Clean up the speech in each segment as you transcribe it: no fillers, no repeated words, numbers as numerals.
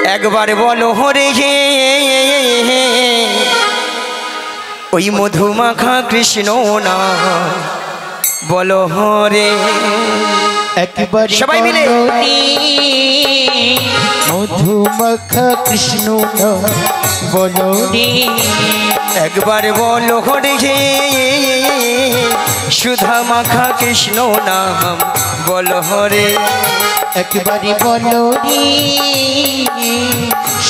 একবার বলো হরে হে ওই মধুমাখা কৃষ্ণ না বলো হরে একবার সবাই মিলে মধুমাখা কৃষ্ণ না বলো রে একবার বলো হরে হে সুধা মাখা কৃষ্ণ নাম বলো হরে একবারে বলো রে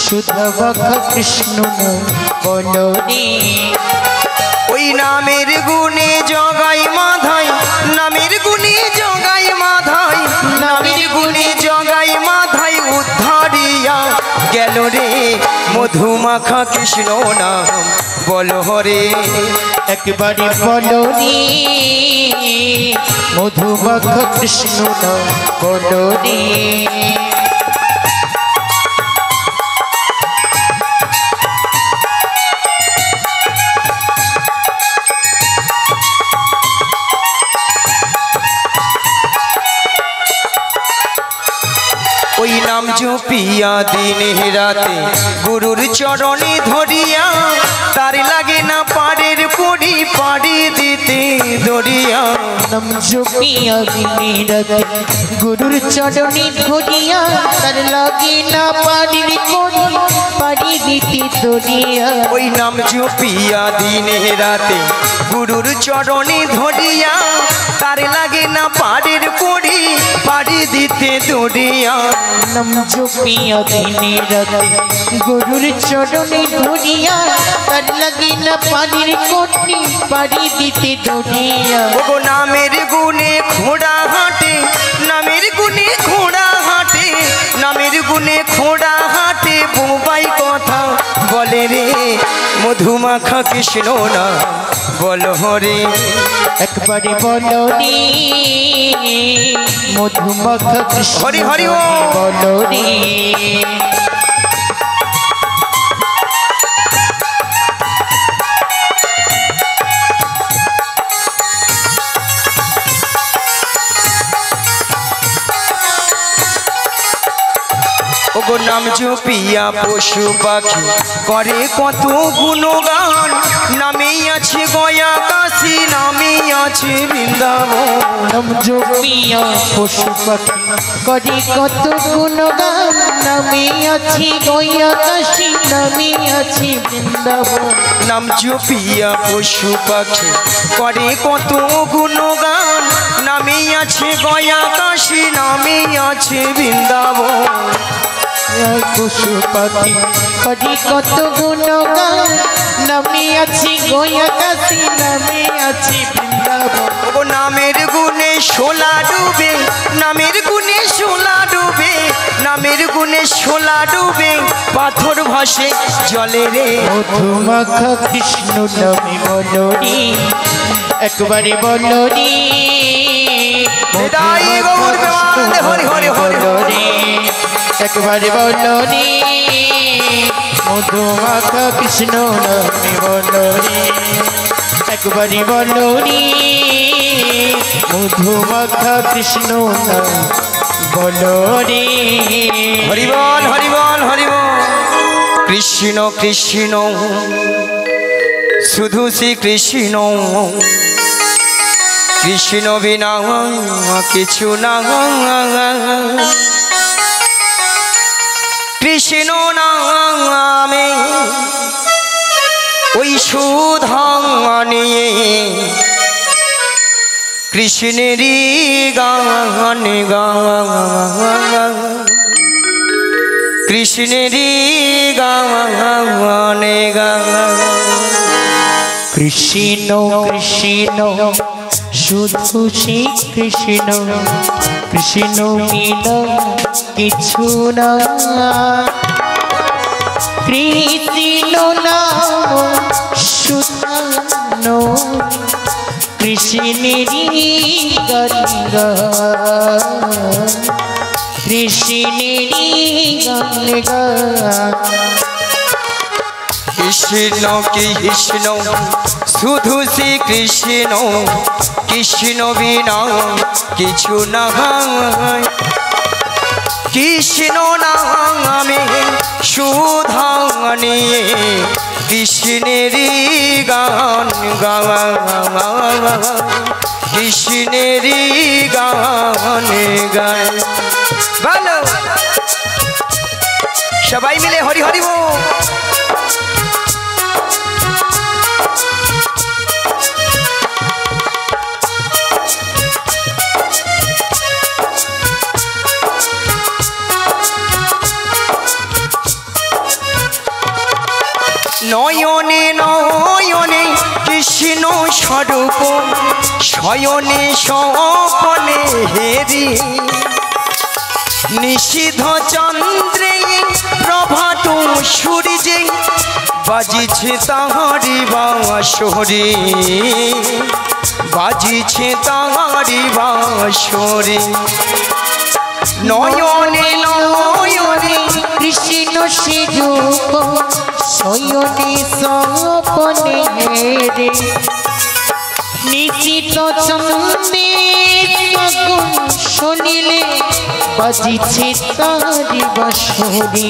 সুধা মাখা কৃষ্ণ নাম বলো রে ওই নামের গুণে জগাই মাধাই নামের গুণে জগাই মাধাই নামের গুণে জগাই মাধাই উদ্ধারিয়া গেল রে মধুমাখা কৃষ্ণ নাম বলো হরে একবারে বলো রে মধুমাখা কৃষ্ণ নাম বলো রে ওই নাম জপিয়া দিনে রাতে গুরুর চরণে ধরিয়া তার লাগে না পাড়ের পড়ি পাড়ি দিতে দরিয়া নাম জপিয়া দিনে রাতে গুরুর চরণে ধরিয়া তার লাগে না পাড়ির পড়ি পাড়ি দিতে দরিয়া ওই নাম জপিয়া দিনে রাতে গুরুর চরণে ধরিয়া তার লাগে না পাড়ের পড়ি পাড়ি দিতে দরিয়া নাম জপিয়া দিনে রাতে গুরুর চরণে ধরিয়া তার লাগে না পাড়ির পড়ি পাড়ি দিতে দরিয়া ও নামের গুণে খোঁড়া হাঁটে নামের গুণে খোঁড়া হাঁটে নামের গুণে খোঁড়া হাঁটে বোবাই কথা বলে রে মধুমাখা কৃষ্ণ না বলো হরে একবারে বলো রে মধুমাখা কৃষ্ণ হরি হরি বলো রে ওগো নাম জপিয়া পশু পাখি করে কত গুণগান নামেই আছে গয়া কাশী নামেই আছে বৃন্দাবন নাম জপিয়া পশু পাখি করে কত গুণগান নামে আছে গয়া কাশী নামে আছে বৃন্দাবন নাম জপিয়া পশু পাখি করে কত গুণগান নামেই আছে গয়া কাশী নামেই আছে বৃন্দাবন পশু পাখি করে কত গুণগান নামে আছে গয়া কাশী নামে আছে বৃন্দাবন ও নামের গুণে শোলা ডুবে নামের গুণে শোলা ডুবে নামের গুণে শোলা ডুবে পাথর ভাসে জলে রে মধুমাখা কৃষ্ণ নামে বলো রে একবারে বলো রে হরি হরি হরি বলো রে একবারে বলো রে মধুমাখা কৃষ্ণ নামে বলো রে একবারে বলো রে মধুমাখা কৃষ্ণ নাম বলো রে হরিবল হরিবল হরিবল কৃষ্ণ কৃষ্ণ শুধু শ্রী কৃষ্ণ কৃষ্ণ বিনা কিছু না কৃষ্ণ নামে ওই সুধা নিয়ে কৃষ্ণেরই গান গান কৃষ্ণেরই গান গান কৃষ্ণ কৃষ্ণ শুধু শ্রী কৃষ্ণ কৃষ্ণ বিনা কিছু না কৃষ্ণ নাম শুধানো কৃষ্ণেরই গঙ্গা কৃষ্ণেরই গঙ্গা কৃষ্ণ কৃষ্ণ শুধু শ্রী কৃষ্ণ কৃষ্ণ বিনা কিছু না কৃষ্ণ নামে সুধা নিয়ে কৃষ্ণেরই গান গাওয়া, কৃষ্ণেরই গান গায়। ভালো সবাই মিলে হরি হরি বল। নয়নে নয়নে কৃষ্ণ স্বরূপ, শয়নে স্বপনে হেরি, নিষিদ্ধ চন্দ্রে প্রভাত সূর্যে বাজিছে তাহারি বাঁশরি, বাজিছে তাহারি বাঁশরি। নয়নে নয়নে কৃষ্ণ স্বরূপ, শয়নে স্বপনে হেরে, নিশিত চন্দ্রে শুনিলে বাজিছে তারি বাঁশরি,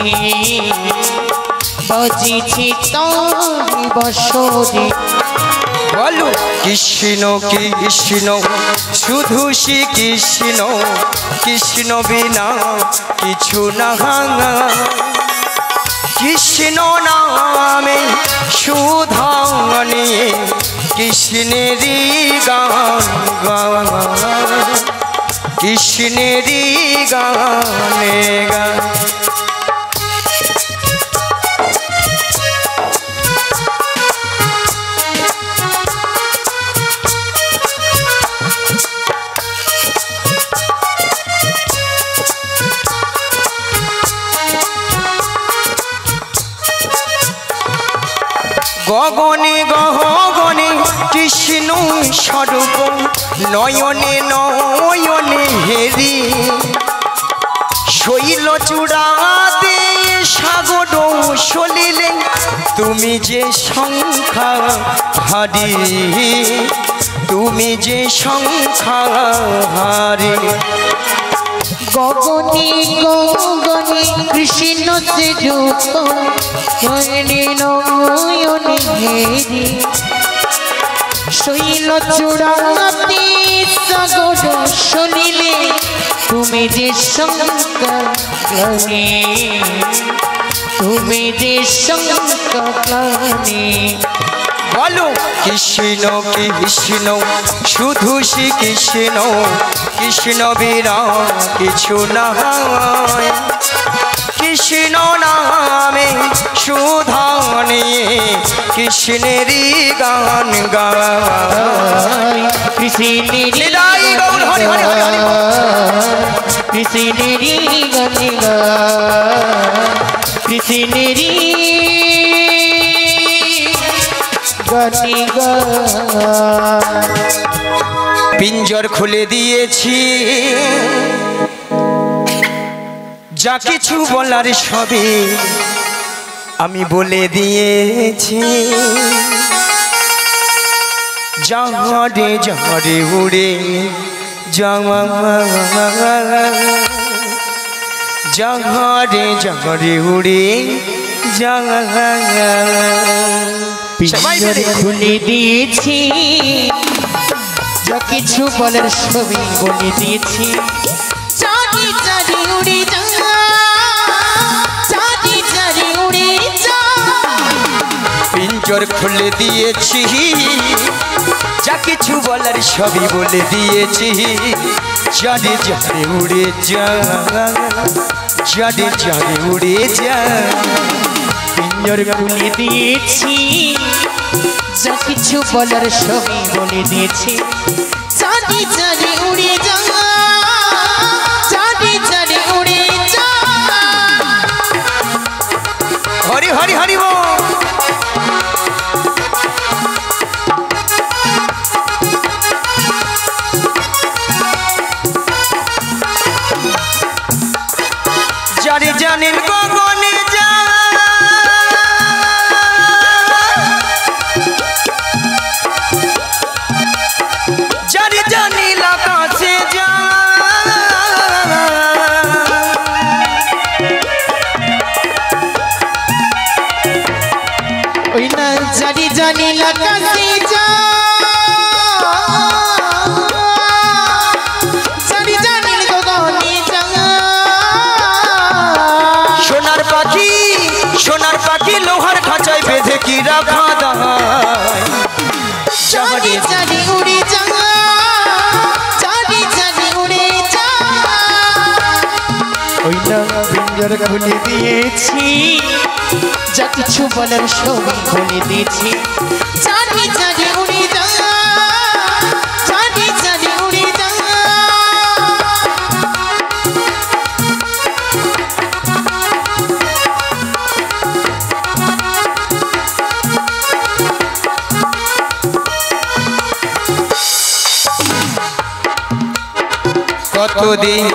বাজিছে তারি বাঁশরি। বলো কৃষ্ণ কৃষ্ণ শুধু শ্রী কৃষ্ণ, কৃষ্ণ বিনা কিছু না, কৃষ্ণ নামে সুধা নিয়ে কৃষ্ণেরই গান গাওয়া, কৃষ্ণেরই গানে গান। গগনে গগনে কৃষ্ণ স্বরূপ, নয়নে নয়নে হেরি, শৈল চূড়াতে সাগর সলিলে তুমি যে সংখ্যা হারি, তুমি যে সংখ্যা হারি। গগনে গগনে কৃষ্ণ স্বরূপ, নয়নে নয়নে হেরি, শৈল চূড়াতে সাগর শুনিলে তুমি যে সংখ্যানে, তুমি যে সংখ্যানে। বলো কৃষ্ণ কৃষ্ণ শুধু শ্রী কৃষ্ণ, কৃষ্ণ বিনা কিছু না, কৃষ্ণ নামে সুধা নিয়ে কৃষ্ণেরই গান গায়, কৃষ্ণেরই গৌর হরি হরি হরি হরি। কৃষ্ণেরই গান গায়, কৃষ্ণেরই গান গায়। পিঞ্জর খুলে দিয়েছি, যা কিছু বলার সবে আমি বলে দিয়েছি, জাহারে জাহারে উড়ে যাওয়া, জাহারে জাহারে উড়ে যাওয়া। পিঞ্জর খুলে দিয়েছি, যা কিছু বলার সবই বলে দিয়েছি, চারি চারি উড়ে যা, চারি চারি উড়ে যা। পিঞ্জর খুলে দিয়েছি, যা কিছু বলার সবই বলে দিয়েছি, জানে জানে উড়ে যা, জানে জানে উড়ে যা। পিঞ্জর খুলে দিয়েছি, যা কিছু বলার সবই বলে দিয়েছি, চারি চারি উড়ে যা, চারি চারি উড়ে যা। হরি হরি হরি বল। যারে জানেন গগনে যা, যারে জানিল আকাশে যা, জানি জানি লাগাতে যা জানি জানি গগনে যা সোনার পাখি লোহার খাঁচায় বেঁধে কি রাখা দায় জানি জানি উড়ে যা জানি জানি উড়ে যা ওই না পিঞ্জর খুলে দিয়েছি যা কিছু বলার সবই বলে দিয়েছি জানি জানি উড়ে যা জানি জানি উড়ে যা কতদিন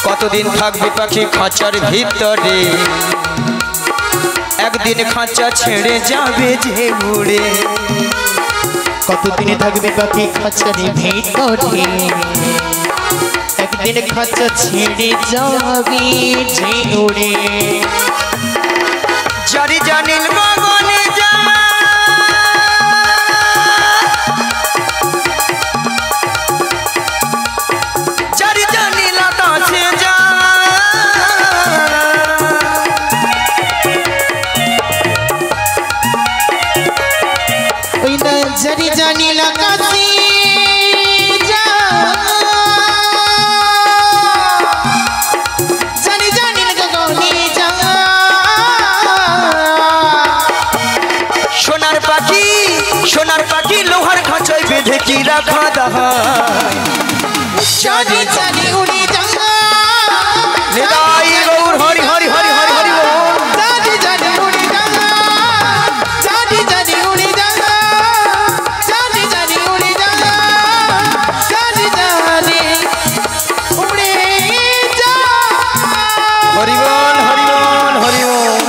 কতদিন থাকবে পাখি খাঁচার ভিতরে একদিন খাঁচা ছেড়ে যাবে যে উড়ে কতদিনে থাকবে পাখি খাঁচার ভিতরে একদিন খাঁচা ছেড়ে যাবে যে উড়ে জারি জানিল গগনে যা জারি জানিল আকাশে যা ওই না জারি জানি লাগাতে যা জানি জানি গগনে যা সোনার পাখি লোহার খাঁচায় বেঁধে কি রাখা দায় জানি জানি উড়ে যা নিতাই গৌর হরি হরি হরি হরি হরি বল জানি জানি উড়ে যা জানি জানি উড়ে যা জানি জানি উড়ে যা জানি জানি উড়ে যা হরি বল হরি বল হরি বল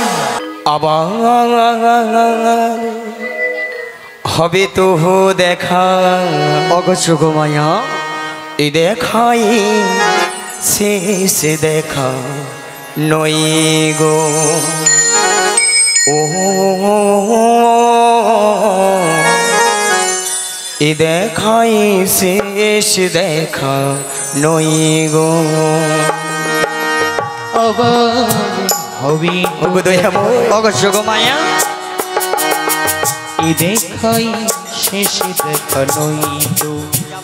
আবার হবে তো দেখা অগস্য মায়া এই দেখাই শেষ দেখা নই গো ও এ দেখাই শেষ দেখা নই গো হবি অগস্য মায়া এ দেখাই শেষ দেখা নই তো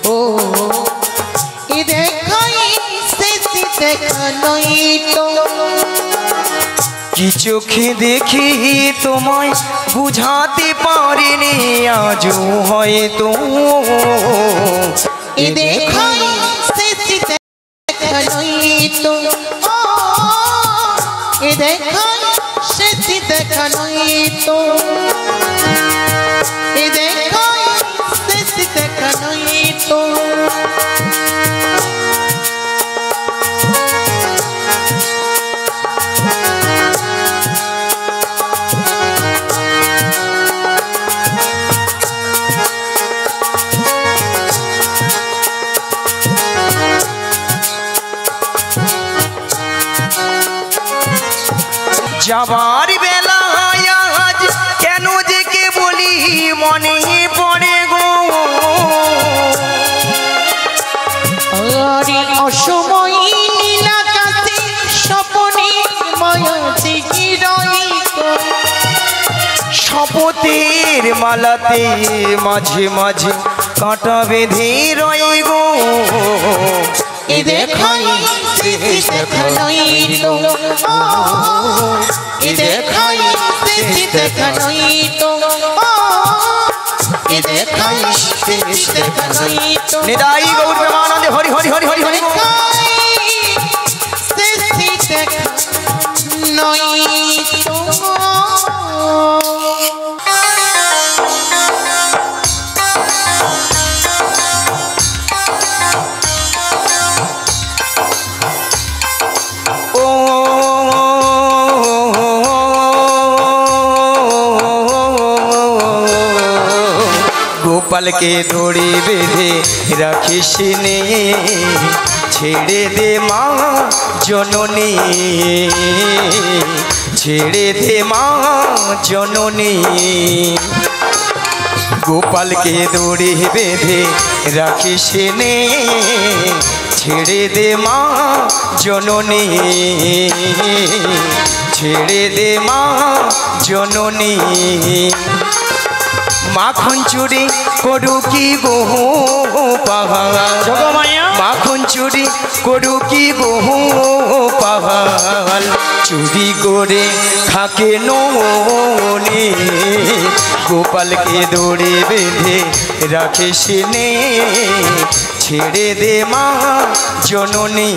ও এ দেখাই শেষ দেখা নই তো কি চোখে দেখি তোমায় বুঝাতে পারিনি আজও হয়তো এ দেখাই শেষ দেখা নই তো ও এ দেখাই শেষ দেখা নই তো এ দেখাই শেষ দেখা নই তো যাবার বেলায় আজ কেন যে কে বলি মনে পড়ে গো আরে অসময় নীলাকাশে স্বপনে মায়া চিরই শপথের মালাতে মাঝে মাঝে কাঁটা বেঁধে রয় গো এ দেখাই শেষ দেখা নই তো এ দেখাই শেষ দেখা নই তো এ দেখাই শেষ দেখা নই তো নিতাই গৌর প্রেমানন্দে হরি হরি হরি হরি হরি শেষ দেখা নই তো গোপালকে দড়ি বেঁধে রাখিস নে, ছেড়ে দে মা জননী, ছেড়ে দে মা জননী। গোপালকে দড়ি বেঁধে রাখিস নে, ছেড়ে দে মা জননী, ছেড়ে দে মা জননী। মাখন চুরি করু কি বহু পাহাড়, মাখন চুরি করু কি বহু পাহাড়, চুরি করে খাকে ননি। গোপালকে দড়ি বেঁধে রাখিস নে, ছেড়ে দে মা জননী,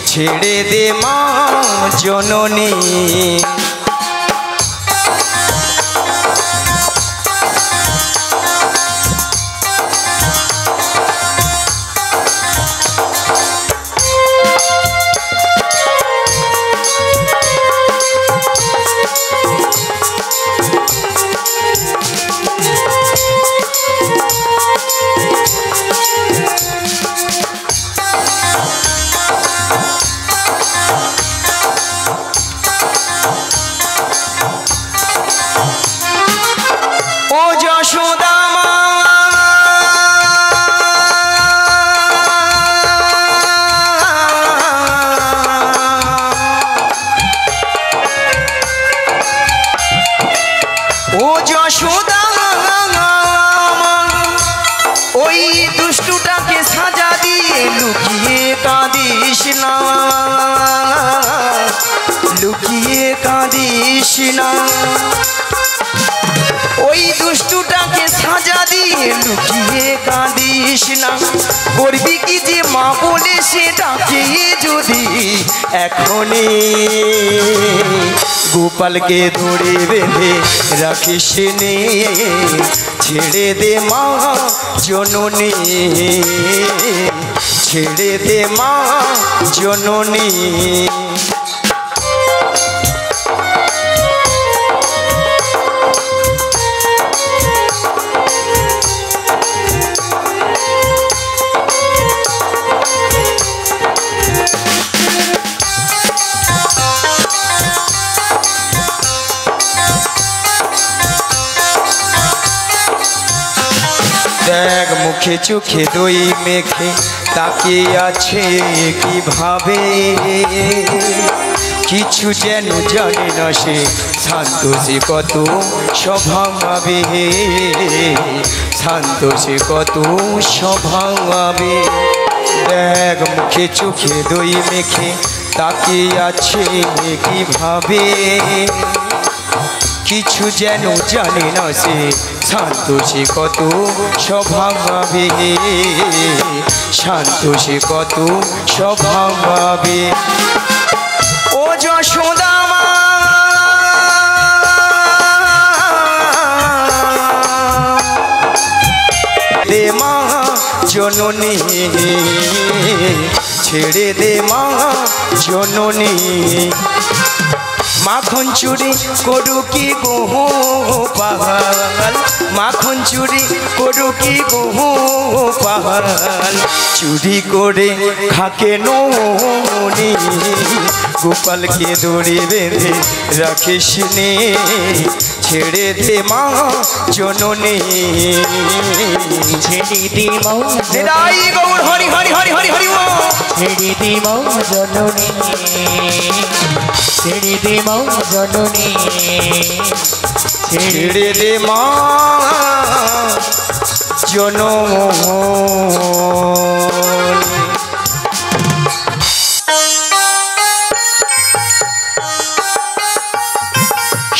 ছেড়ে দে মা জননী। লুকিয়ে কাঁদিস না, ওই দুষ্টুটাকে সাজা দিয়ে লুকিয়ে কাঁদিস না। করবি কি যে মা বলে সে ডাকে যদি এখনই, গোপালকে ধরে বেঁধে রাখিস নে, ছেড়ে দে মা জননী, ছেড়ে দে মা জননী। দেখ মুখে চোখে দই মেখে তাকিয়ে আছে কিভাবে, কিছু যেন জানে না সে, শান্ত সে কত স্বভাবে, শান্ত সে কত স্বভাবে। দেখ মুখে চোখে দই মেখে তাকিয়ে আছে কিভাবে, কিছু যেন জানে না সে, শান্ত সে কত স্বভাবে, শান্ত সে কত স্বভাবে। ও যশোদা মা দে মা জননী, ছেড়ে দে মা জননী। মাখন চুরি করু কি বহু পাহাড়, মাখন চুরি করু কি বহু পাহাড়, চুরি করে খাকে ননি। গোপালকে দড়ি বেঁধে রাখিস নে, ছেড়ে দে মা জননী, ছেড়ে দে মা নিতাই গৌর হরি হরি হরি হরি হরি। ছেড়ে দে মা জননী, ছেড়ে দে মা জননী, ছেড়ে দে মা জননী।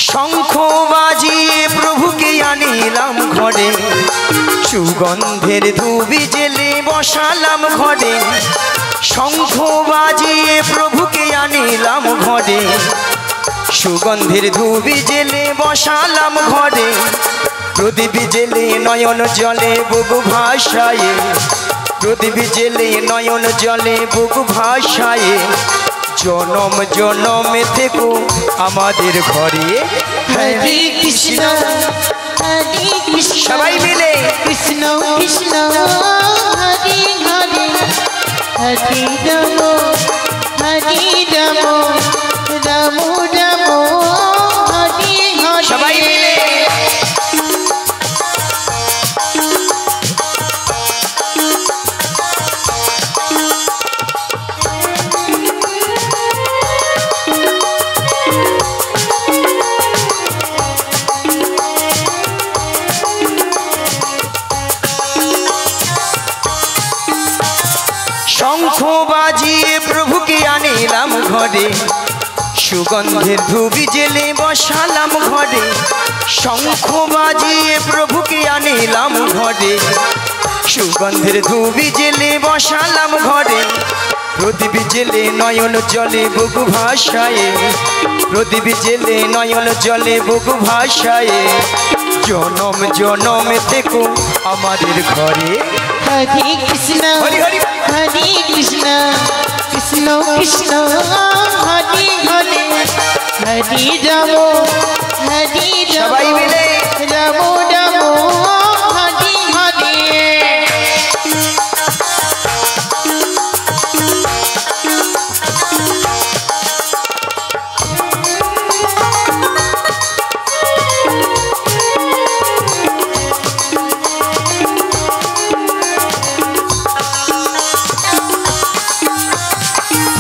শঙ্খ বাজিয়ে প্রভুকে আনিলাম ঘরে, সুগন্ধের ধুবি জেলে বসালাম ঘরে। শঙ্খ বাজিয়ে প্রভুকে আনিলাম ঘরে, সুগন্ধের ধুবি জেলে বসালাম ঘরে। প্রদীপ জেলে নয়ন জলে বুক ভাসায়ে, প্রদীপ জেলে নয়ন জলে বুক ভাসায়ে। জনম জনমে থেকো আমাদের ঘরে। হরে কৃষ্ণ হরে কৃষ্ণ সবাই মিলে কৃষ্ণ কৃষ্ণ হরে হরে হরে রাম হরে রাম রাম রাম হরে হরে। সবাই মিলে শঙ্খ বাজিয়ে প্রভুকে আনিলাম ঘরে, সুগন্ধের ধুবি জেলে বসালাম ঘরে। শঙ্খ বাজিয়ে প্রভুকে আনিলাম ঘরে, সুগন্ধের ধুবি জেলে বসালাম ঘরে। প্রদীপ জেলে নয়ন জলে বুকু ভাসায়ে, প্রদীপ জেলে নয়ন জলে বুকু ভাসায়ে। জনম জনমে থেকো আমাদের ঘরে। হরে কৃষ্ণ হরি হরি হরে কৃষ্ণ কৃষ্ণ কৃষ্ণ হরে হরে হরে রাম হরে সবাই রাম মিলে রাম রাম হরে হরে।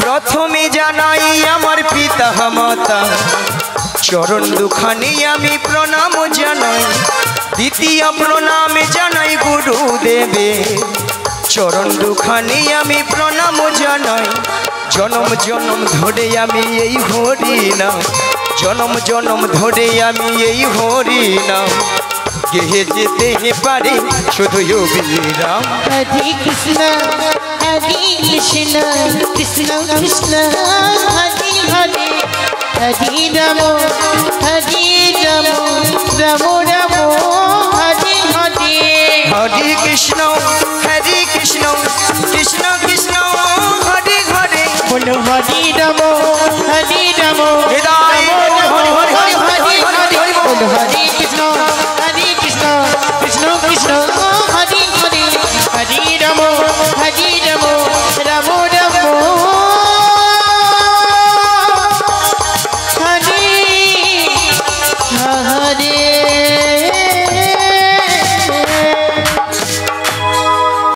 প্রথমে জানাই আমার পিতা মাতা, চরণ দুখানি আমি প্রণাম জানাই। দ্বিতীয় প্রণামে জানাই গুরুদেবে, চরণ দুখানি আমি প্রণাম জানাই। জনম জনম ধরে আমি এই হরি নাম, জনম জনম ধরে আমি এই হরি নাম গেহে যেতে পারে শুধু অবিরাম। হরে কৃষ্ণ হরে কৃষ্ণ কৃষ্ণ কৃষ্ণ হরে হরে হরে রাম হরে রাম রাম রাম হরে হরে। হরে কৃষ্ণ কৃষ্ণ কৃষ্ণ হরে হরে। বলো হরে রাম হরে রাম হৃদয় হরি হরি হরি হরি হরি হরি হরি বলো হরে কৃষ্ণ কৃষ্ণ কৃষ্ণ কৃষ্ণ